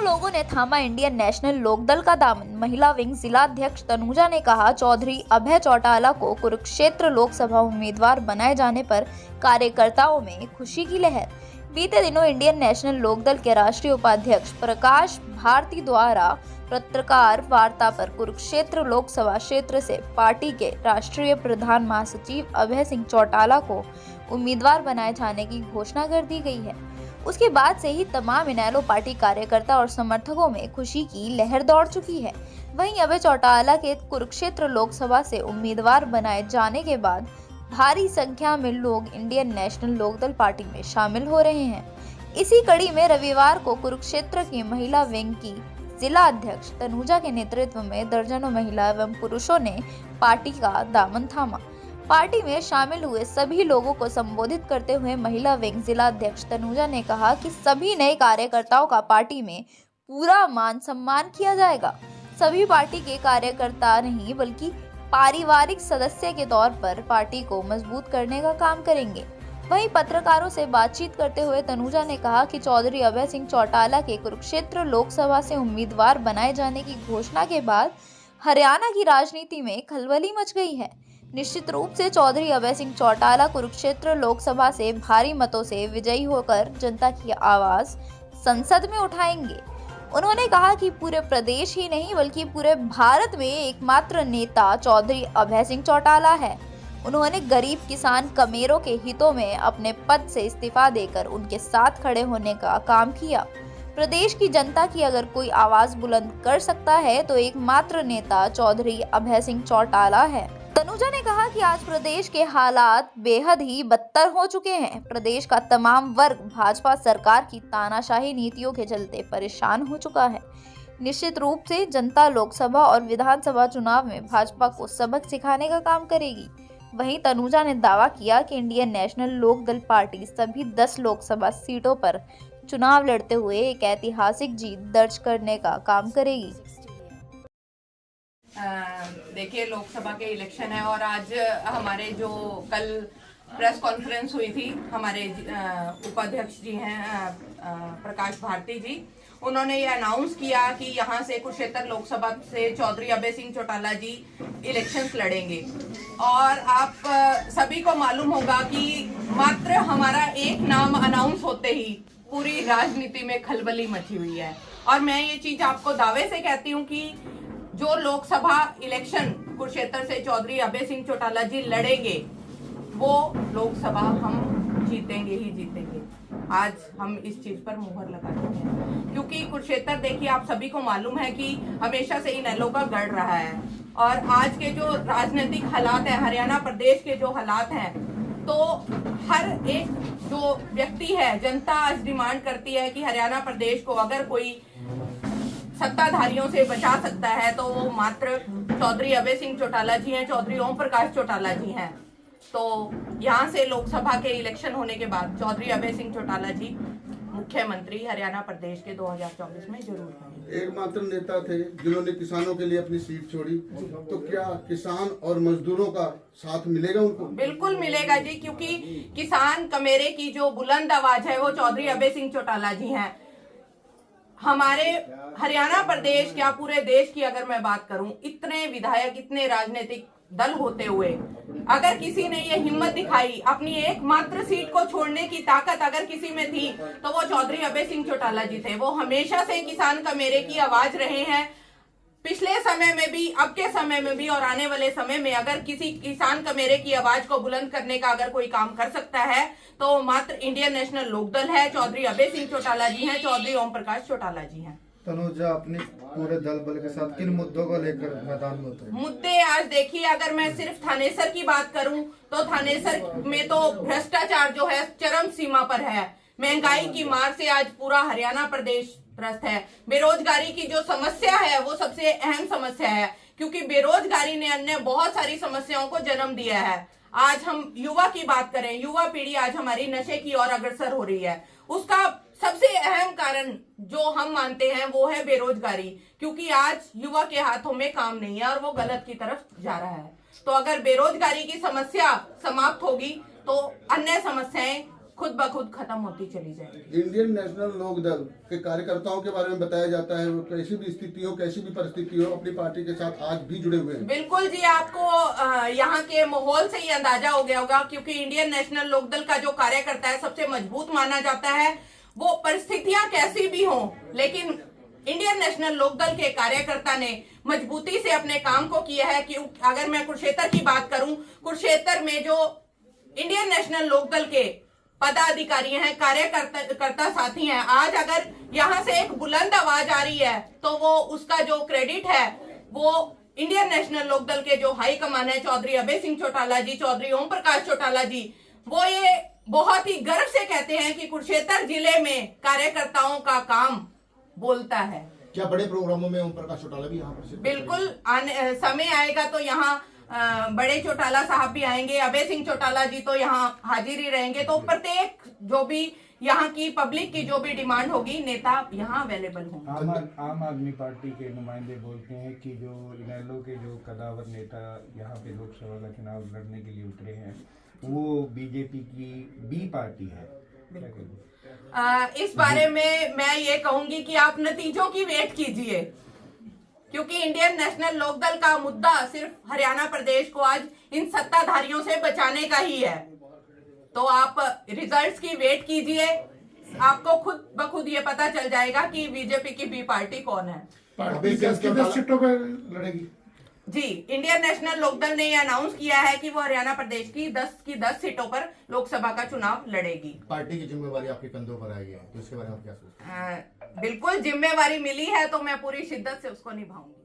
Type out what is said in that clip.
लोगों ने थामा इंडियन नेशनल लोकदल का दामन। महिला विंग जिलाध्यक्ष तनुजा ने कहा, चौधरी अभय चौटाला को कुरुक्षेत्र लोकसभा उम्मीदवार बनाए जाने पर कार्यकर्ताओं में खुशी की लहर। बीते दिनों इंडियन नेशनल लोकदल के राष्ट्रीय उपाध्यक्ष प्रकाश भारती द्वारा पत्रकार वार्ता पर कुरुक्षेत्र लोकसभा क्षेत्र से पार्टी के राष्ट्रीय प्रधान महासचिव अभय सिंह चौटाला को उम्मीदवार बनाए जाने की घोषणा कर दी गई है। उसके बाद से ही तमाम इनेलो पार्टी कार्यकर्ता और समर्थकों में खुशी की लहर दौड़ चुकी है। वहीं अभय चौटाला के कुरुक्षेत्र लोकसभा से उम्मीदवार बनाए जाने के बाद भारी संख्या में लोग इंडियन नेशनल लोकदल पार्टी में शामिल हो रहे हैं। इसी कड़ी में रविवार को कुरुक्षेत्र की महिला विंग की जिला अध्यक्ष तनुजा के नेतृत्व में दर्जनों महिला एवं पुरुषों ने पार्टी का दामन थामा। पार्टी में शामिल हुए सभी लोगों को संबोधित करते हुए महिला विंग जिला अध्यक्ष तनुजा ने कहा कि सभी नए कार्यकर्ताओं का पार्टी में पूरा मान सम्मान किया जाएगा। सभी पार्टी के कार्यकर्ता नहीं बल्कि पारिवारिक सदस्य के तौर पर पार्टी को मजबूत करने का काम करेंगे। वहीं पत्रकारों से बातचीत करते हुए तनुजा ने कहा कि चौधरी अभय सिंह चौटाला के कुरुक्षेत्र लोकसभा से उम्मीदवार बनाए जाने की घोषणा के बाद हरियाणा की राजनीति में खलबली मच गई है। निश्चित रूप से चौधरी अभय सिंह चौटाला कुरुक्षेत्र लोकसभा से भारी मतों से विजयी होकर जनता की आवाज संसद में उठाएंगे। उन्होंने कहा कि पूरे प्रदेश ही नहीं बल्कि पूरे भारत में एकमात्र नेता चौधरी अभय सिंह चौटाला है। उन्होंने गरीब किसान कमेरों के हितों में अपने पद से इस्तीफा देकर उनके साथ खड़े होने का काम किया। प्रदेश की जनता की अगर कोई आवाज बुलंद कर सकता है तो एकमात्र नेता चौधरी अभय सिंह चौटाला है। तनुजा ने कहा कि आज प्रदेश के हालात बेहद ही बदतर हो चुके हैं। प्रदेश का तमाम वर्ग भाजपा सरकार की तानाशाही नीतियों के चलते परेशान हो चुका है। निश्चित रूप से जनता लोकसभा और विधानसभा चुनाव में भाजपा को सबक सिखाने का काम करेगी। वहीं तनुजा ने दावा किया कि इंडियन नेशनल लोकदल पार्टी सभी 10 लोकसभा सीटों पर चुनाव लड़ते हुए एक ऐतिहासिक जीत दर्ज करने का काम करेगी। देखिए, लोकसभा के इलेक्शन है और आज हमारे जो कल प्रेस कॉन्फ्रेंस हुई थी, हमारे उपाध्यक्ष जी हैं प्रकाश भारती जी, उन्होंने ये अनाउंस किया कि यहाँ से कुरुक्षेत्र लोकसभा से चौधरी अभय सिंह चौटाला जी इलेक्शंस लड़ेंगे। और आप सभी को मालूम होगा कि मात्र हमारा एक नाम अनाउंस होते ही पूरी राजनीति में खलबली मची हुई है। और मैं ये चीज आपको दावे से कहती हूँ कि जो लोकसभा इलेक्शन कुरुक्षेत्र से चौधरी अभय सिंह चौटाला जी लड़ेंगे वो लोकसभा हम जीतेंगे ही जीतेंगे। आज हम इस चीज पर मुहर लगा चुके हैं, क्योंकि कुरुक्षेत्र देखिए आप सभी को मालूम है कि हमेशा से इनेलो का गढ़ रहा है। और आज के जो राजनीतिक हालात है, हरियाणा प्रदेश के जो हालात हैं, तो हर एक जो व्यक्ति है, जनता आज डिमांड करती है कि हरियाणा प्रदेश को अगर कोई सत्ताधारियों से बचा सकता है तो वो मात्र चौधरी अभय सिंह चौटाला जी हैं, चौधरी ओम प्रकाश चौटाला जी हैं। तो यहाँ से लोकसभा के इलेक्शन होने के बाद चौधरी अभय सिंह चौटाला जी मुख्यमंत्री हरियाणा प्रदेश के 2024 में जरूर बनेंगे। एकमात्र नेता थे जिन्होंने किसानों के लिए अपनी सीट छोड़ी, तो क्या किसान और मजदूरों का साथ मिलेगा उनको? बिल्कुल मिलेगा जी, क्योंकि किसान कमेरे की जो बुलंद आवाज है वो चौधरी अभय सिंह चौटाला जी हैं। हमारे हरियाणा प्रदेश, क्या पूरे देश की अगर मैं बात करूं, इतने विधायक, इतने राजनीतिक दल होते हुए अगर किसी ने ये हिम्मत दिखाई, अपनी एकमात्र सीट को छोड़ने की ताकत अगर किसी में थी तो वो चौधरी अभय सिंह चौटाला जी थे। वो हमेशा से किसान कमेरे की आवाज रहे हैं, पिछले समय में भी, अब के समय में भी और आने वाले समय में। अगर किसी किसान कमेरे की आवाज को बुलंद करने का अगर कोई काम कर सकता है तो मात्र इंडियन नेशनल लोकदल है, चौधरी अभय सिंह चौटाला जी हैं, चौधरी ओम प्रकाश चौटाला जी हैं। तनुजा अपने पूरे दल बल के साथ किन मुद्दों को लेकर मैदान में उतरे? मुद्दे आज देखिए, अगर मैं सिर्फ थानेसर की बात करूं तो थानेसर में तो भ्रष्टाचार जो है चरम सीमा पर है। महंगाई की मार से आज पूरा हरियाणा प्रदेश त्रस्त है। बेरोजगारी की जो समस्या है वो सबसे अहम समस्या है, क्योंकि बेरोजगारी ने अन्य बहुत सारी समस्याओं को जन्म दिया है। आज हम युवा की बात करें, युवा पीढ़ी आज हमारी नशे की ओर अग्रसर हो रही है। उसका सबसे अहम कारण जो हम मानते हैं वो है बेरोजगारी, क्योंकि आज युवा के हाथों में काम नहीं है और वो गलत की तरफ जा रहा है। तो अगर बेरोजगारी की समस्या समाप्त होगी तो अन्य समस्याएं खुद ब खुद खत्म होती चली जाएगी। इंडियन नेशनल लोक दल के कार्यकर्ताओं के बारे में बताया जाता है, वो कैसी भी स्थिति हो, कैसी भी परिस्थिति हो, अपनी पार्टी के साथ आज भी जुड़े हुए हैं। बिल्कुल जी, आपको यहाँ के माहौल से ही अंदाजा हो गया होगा, क्योंकि इंडियन नेशनल लोकदल का जो कार्यकर्ता है सबसे मजबूत माना जाता है। वो परिस्थितियां कैसी भी हों, लेकिन इंडियन नेशनल लोकदल के कार्यकर्ता ने मजबूती से अपने काम को किया है। कि अगर मैं कुरुक्षेत्र की बात करूं, कुरुक्षेत्र में जो इंडियन नेशनल लोकदल के पदाधिकारी हैं, कार्यकर्ता साथी हैं, आज अगर यहां से एक बुलंद आवाज आ रही है तो वो उसका जो क्रेडिट है वो इंडियन नेशनल लोकदल के जो हाई कमान है, चौधरी अभय सिंह चौटाला जी, चौधरी ओम प्रकाश चौटाला जी, वो ये बहुत ही गर्व से कहते हैं कि कुरुक्षेत्र जिले में कार्यकर्ताओं का काम बोलता है। क्या बड़े प्रोग्रामों में ओम प्रकाश चौटाला भी यहाँ पर? बिल्कुल, समय आएगा तो यहाँ बड़े चौटाला साहब भी आएंगे, अभय सिंह चौटाला जी तो यहाँ हाजिर ही रहेंगे। तो प्रत्येक जो भी यहाँ की पब्लिक की जो भी डिमांड होगी, नेता यहाँ अवेलेबल होंगे। आम आदमी पार्टी के नुमाइंदे बोलते हैं कि जो इनेलो के जो कदावर नेता यहाँ पे लोकसभा का चुनाव लड़ने के लिए उतरे हैं वो बीजेपी की बी पार्टी है। इस बारे में मैं ये कहूंगी कि आप नतीजों की वेट कीजिए, क्योंकि इंडियन नेशनल लोकदल का मुद्दा सिर्फ हरियाणा प्रदेश को आज इन सत्ताधारियों से बचाने का ही है। तो आप रिजल्ट्स की वेट कीजिए, आपको खुद ब खुद ये पता चल जाएगा कि बीजेपी की बी पार्टी कौन है। पार्टी 10 सीटों पर लड़ेगी जी, इंडियन नेशनल लोकदल ने ये अनाउंस किया है कि वो हरियाणा प्रदेश की 10 सीटों पर लोकसभा का चुनाव लड़ेगी। पार्टी की जिम्मेवारी आपके कंधों पर आई है, तो इसके बारे में आप क्या सोचते हैं? बिल्कुल, जिम्मेवारी मिली है तो मैं पूरी शिद्दत से उसको निभाऊंगी।